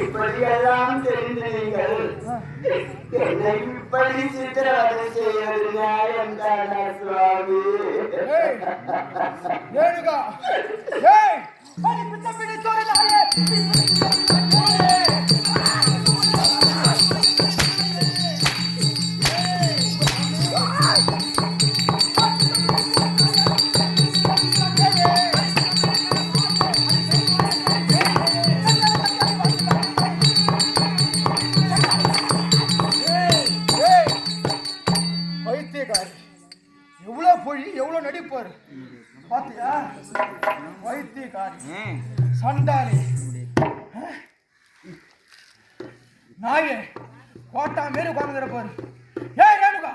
இப்படியெல்லாம் தெரிந்து நீங்கள் என்னை இப்படி சித்திரவதை செய்வது நியாயம் தானா சுவாமி? எவ்வளவு நடிப்பாரு பாத்தியா? வைத்தியக்காரி சண்டாளி நாயே கோட்டா மாரி உட்கார்ந்துற பாரு. ஏய் ரேணுகா,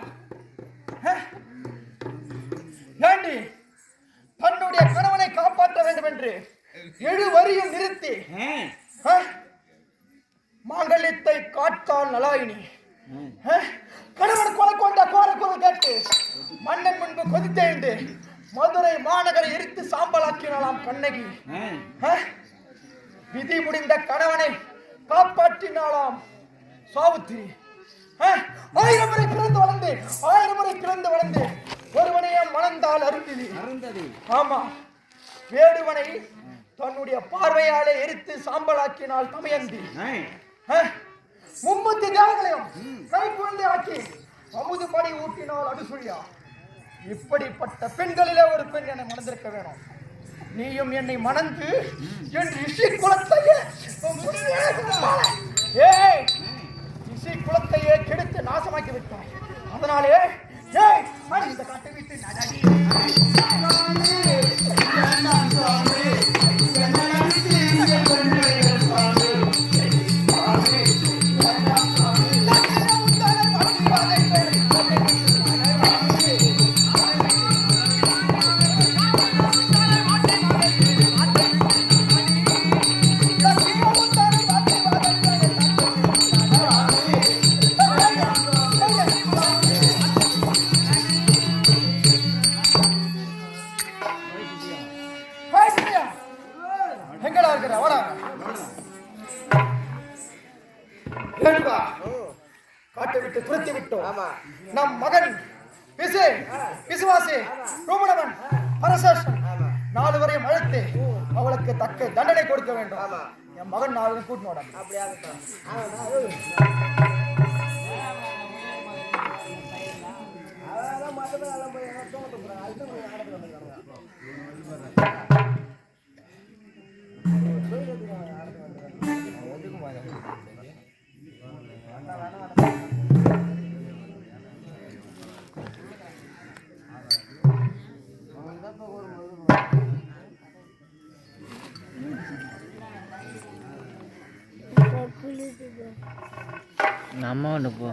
ஏண்டி தன்னுடைய கணவனை காப்பாற்ற வேண்டும் என்று எழுவரியும் நிறுத்தி மாங்கல்யத்தை காட்டால் நலாயினி கணவன் கொலை கொண்ட கோரக்குரல் கேட்டு மன்னன் முன்பு கொதித்தெழுந்து மதுரை மாநகரை எரித்து சாம்பலாக்கினாலாம் கண்ணகி. விதி முடிந்த கணவனை காப்பாற்றினாலாம் சாவித்திரி. 1000 முறை பிறந்து வளர்ந்து 1000 முறை பிறந்து வளர்ந்து ஒருவனையே மணந்தால் அருந்ததி. ஆமா, வேடுவனை தன்னுடைய பார்வையாலே எரித்து சாம்பலாக்கினால் தமயந்தி. மும்மூர்த்தி தேவங்களையும் கைக்குழந்தை ஆக்கி அமுது படி ஊட்டினால் அனுசுழியா. இப்படிப்பட்ட பெண்களிலே ஒரு பெண் என்னை மணந்திருக்க வேணும். நீயும் என்னை மணந்து என் ரிஷி குலத்தையே ரிஷி குலத்தையே கெடுத்து நாசமாக்கி விட்டாய். அதனாலே இந்த காட்டை விட்டு நடடி. காட்டை விட்டு துரத்தி விட்டோம். நம் மகன் விசுவாசி ரோமணவன் பரசேஷன் 4 வரையும் அழைத்து அவளுக்கு தக்க தண்டனை கொடுக்க வேண்டும். என் மகன் 4 கூட்டு நோட நம்ம ஒன்று போ.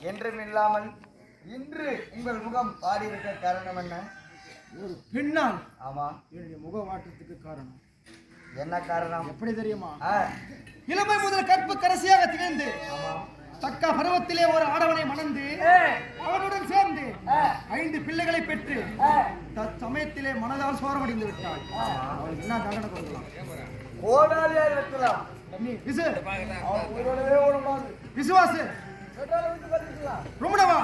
என்றும் இல்லாமல் இன்று உங்கள் முகம் பாடி இருக்க காரணம் என்ன? ஒரு பெண்ணால். ஆமா, என்னுடைய முக வாட்டத்துக்கு காரணம் என்ன காரணம்? எப்படி தெரியுமா? இளமை முதல் கற்பு கடைசியாக திகழ்ந்து தக்க பருவத்திலே ஒரு ஆடவனை மணந்து அவனுடன் சேர்ந்து 5 பிள்ளைகளை பெற்று தற்சமயத்திலே மனதால் சோரமடைந்து விட்டாள். அவளுக்கு என்ன தண்டனை கொடுக்கலாம்? ஓடாலியா இருக்கலாம். விசுவாசு ரொம்பவா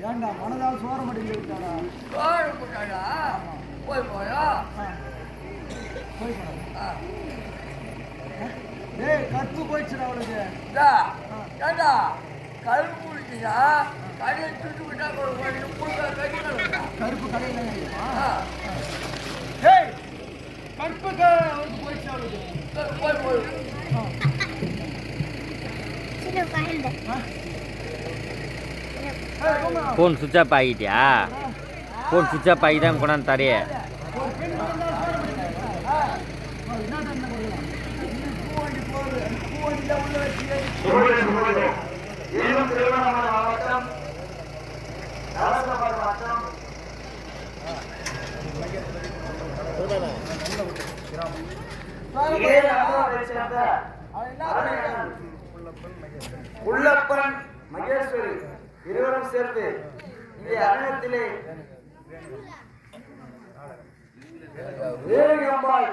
ஏன்டா மனதால் சோர முடியல விட்டாடா சோறு போட்டாடா போய் போயா போய் டேய் கத்து போயிடுச்சுடா அவளுக்கு ஏண்டா கருப்பு குடிச்சா கடையை சுட்டு விட்டா ஒரு கருப்பு கடையில் டேய் கருப்பு அவளுக்கு போயிடுச்சு அவளுக்கு போய் போய் ஃபோன் சுவிட்ச் ஆஃப் ஆகிட்டியா ஃபோன் சுவிட்ச் ஆஃப் ஆகி தான் கொண்டாந்து தரையே உள்ளப்பன் மகேஸ்வரி இருவரும் சேர்ந்து இந்த அரங்கத்திலே ரேணுகாம்பாள்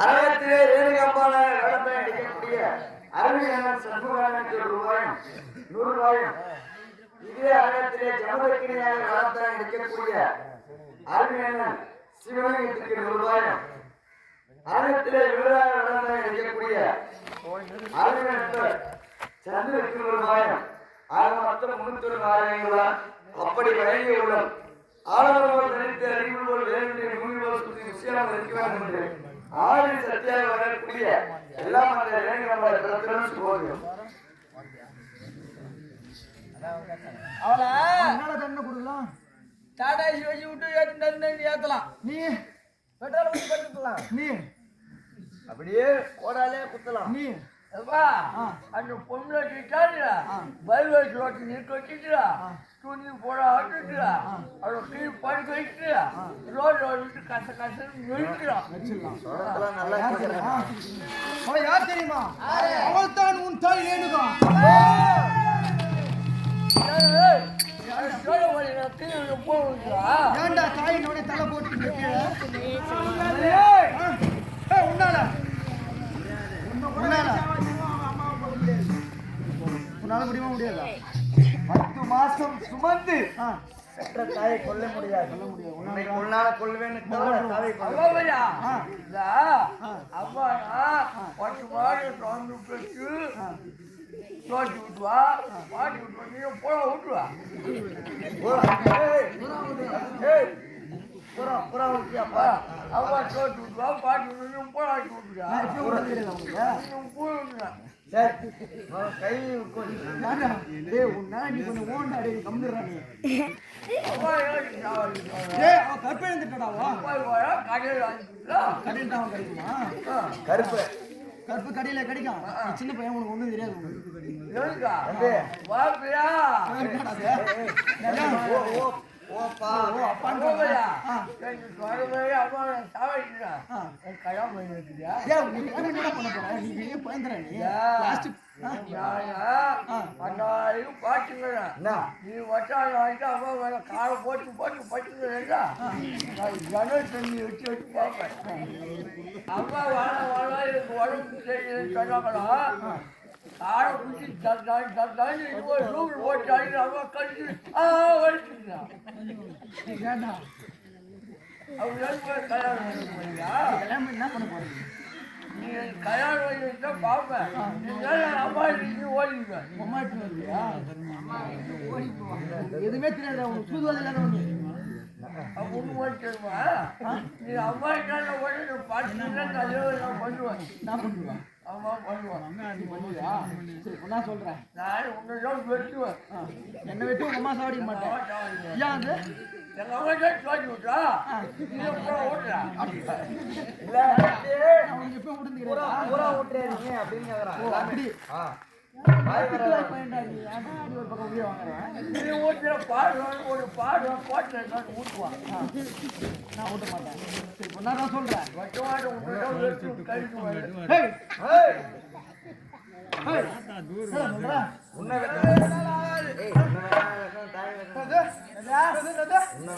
அரங்கத்திலே ரேணுகாம்பாள் நடத்த அடிக்கக்கூடிய அருமையான சண்முகானந்தர் ரூபாயும் 100 ரூபாயும் இதே அரங்கத்திலே ஜமதக்கினியாக நடத்த அடிக்கக்கூடிய அருமையான சிவலிங்கத்துக்கு 100 ரூபாயும் அரங்கத்திலே விருதாக நடந்த அடிக்கக்கூடிய அருமையான சந்திரக்கு 100 ரூபாயும் ஆக மொத்தம் 300 நாராயணங்களா அப்படி வழங்கியுள்ளோம் ஆளுநர்கள் தனித்து அறிவுகள் வேண்டிய நூல்கள் சுற்றி விஷயம் இருக்கிறார் என்று ஆறு சத்தியாக வரக்கூடிய எல்லாம் அந்த வேணுகாம்பாள் கடத்திலும் போதும் அவளை என்னால தண்ணி கொடுக்கலாம் டாடா வச்சு விட்டு ஏத்தலாம் நீ பெட்ரோல் ஊற்றி கட்டுக்கலாம் நீ அப்படியே கோடாலே குத்தலாம் நீ அந்த பொண்ணு வச்சுட்டா பைவல் ரோட்டு நிறுத்தி வச்சுட்டா துணி போட ஆட்டுட்டா அவளை கீழே படுக்க வச்சுட்டு ரோடு விட்டு கச கசன்னு நிறுத்துறான் நல்லா அவள் யார் தெரியுமா அவள் தான் உன் தாய் ரேணுகா ஏன்டா தாயினோட தலை போட்டு உன்னால உன்னால முடியுமா முடியாதா 10 மாசம் சுமந்து பெற்ற தாயை கொல்ல முடியாது உன்னை கொல்லால கொல்வேன்னு தவிர தாயை கொல்ல அப்பா 10 மாதம் தொடர்ந்து பெற்று தோட்டி விட்டுவா பாட்டி விட்டுவா நீ போட விட்டுவா புறா ஊட்டியாப்பா அப்பா தோட்டி விட்டுவா பாட்டி விட்டு போட ஆட்டி விட்டுவா பூ விட்டுவா சரி கை உன்னா நீ கொஞ்சம் ஓண்டா டே கம்மிடுறா நீ அப்பா அவ கற்பை எழுந்துட்டாவா கடையில் வாங்கிக்கலாம் கடையில் தான் கிடைக்குமா கருப்பு கருப்பு கடையில கிடைக்கும் சின்ன பையன் உனக்கு ஒண்ணும் தெரியாது உங்களுக்கு வாப்பியா ஓப்பா நீ வட்டாரம் வாங்கிட்டு அம்மா மேல காலை போட்டு போட்டு பட்டுக்கிறா ஜனம் தண்ணி வச்சு வச்சு பார்ப்பேன் அம்மா வாழ வாழ எனக்கு உடம்பு சரியில்லைன்னு சொன்னாங்களா காரை குடிச்சு தந்தாங்க ஒரு ரூம் போட்டு அடிக்கிற அம்மா கழிச்சு வலிச்சுங்களா அவங்க கல்யாணம் என்ன பண்ண போறீங்க நீ கல்யாணம் பண்ணிட்டு பார்ப்பேன் அம்மா நீ ஓடிடுவேன் அம்மா எதுவுமே தெரியாது உனக்கு சூதுவாது இல்லாத ஒண்ணு ஒன்று ஓடிட்டுமா நீ அம்மா என்ன ஓடி பாட்டு நான் பண்ணுவேன் நான் பண்ணுவேன் அம்மா பண்ணுவேன் நீ பண்ணுவியா சரி பொண்ணா சொல்றேன் நான் உன்னை வெட்டுவேன் என்ன வெட்டி உங்க அம்மா சாப்பிட மாட்டேன் ஏன் அது எங்க அம்மா தான் சொல்லி விட்டா நீ ஓட்டுறா இல்ல அவனுக்கு எப்போ விடுந்துக்கிறேன் பூரா ஊட்டுறீங்க அப்படின்னு கேக்குறான் அப்படி பையன்டா நீ ஏன்டா அடி ஒரு பக்கம் உயிரை வாங்குறேன் நீ ஓட்டுற பாடுவான் ஒரு பாடுவான் போட்டு ஊட்டுவான் நான் ஊட்ட மாட்டேன் சரி பொண்ணா தான் சொல்றேன் வட்டவாட்ட உன்னை வெட்டு கழிக்குவாங்க ஹேய் ஏய் ஹேய் சொல்றா உன்னை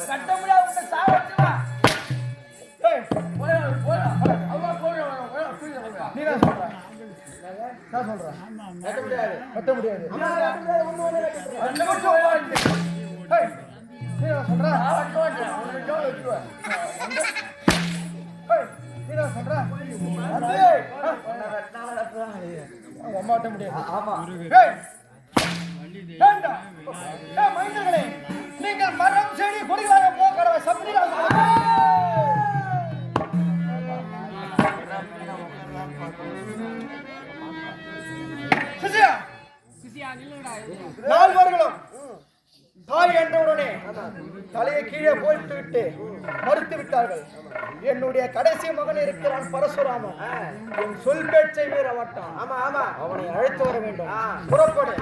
கட்ட முடியாது உன்னை சாவச்சுவா ஏய் போய் அம்மா போய் நீ தான் சொல்ற நான் சொல்றேன் கட்ட முடியாது. கட்ட முடியாது அந்த மட்டும் வாங்க. ஏய், நீ நான் சொல்றேன் நான் வெட்ட மாட்டேன். உன்னை ஜோல வச்சுக்குவேன். ஏய், நீ நான் சொல்றேன் அவங்க அம்மா வெட்ட முடியாது ஆமா ஏய், வேண்டாம். ஏய், மைந்தர்களே, நீங்கள் மரம் செடி கொடிகளாக போகிறவ நால்வர்களும் தாய் என்றவுடனே தலையை கீழே போட்டு விட்டு மறுத்து விட்டார்கள். என்னுடைய கடைசி மகன் இருக்கிறான் பரசுராமன். என் சொல் பேச்சை மீற மாட்டான். ஆமா ஆமா அவனை அழைத்து வர வேண்டும். புறப்படு.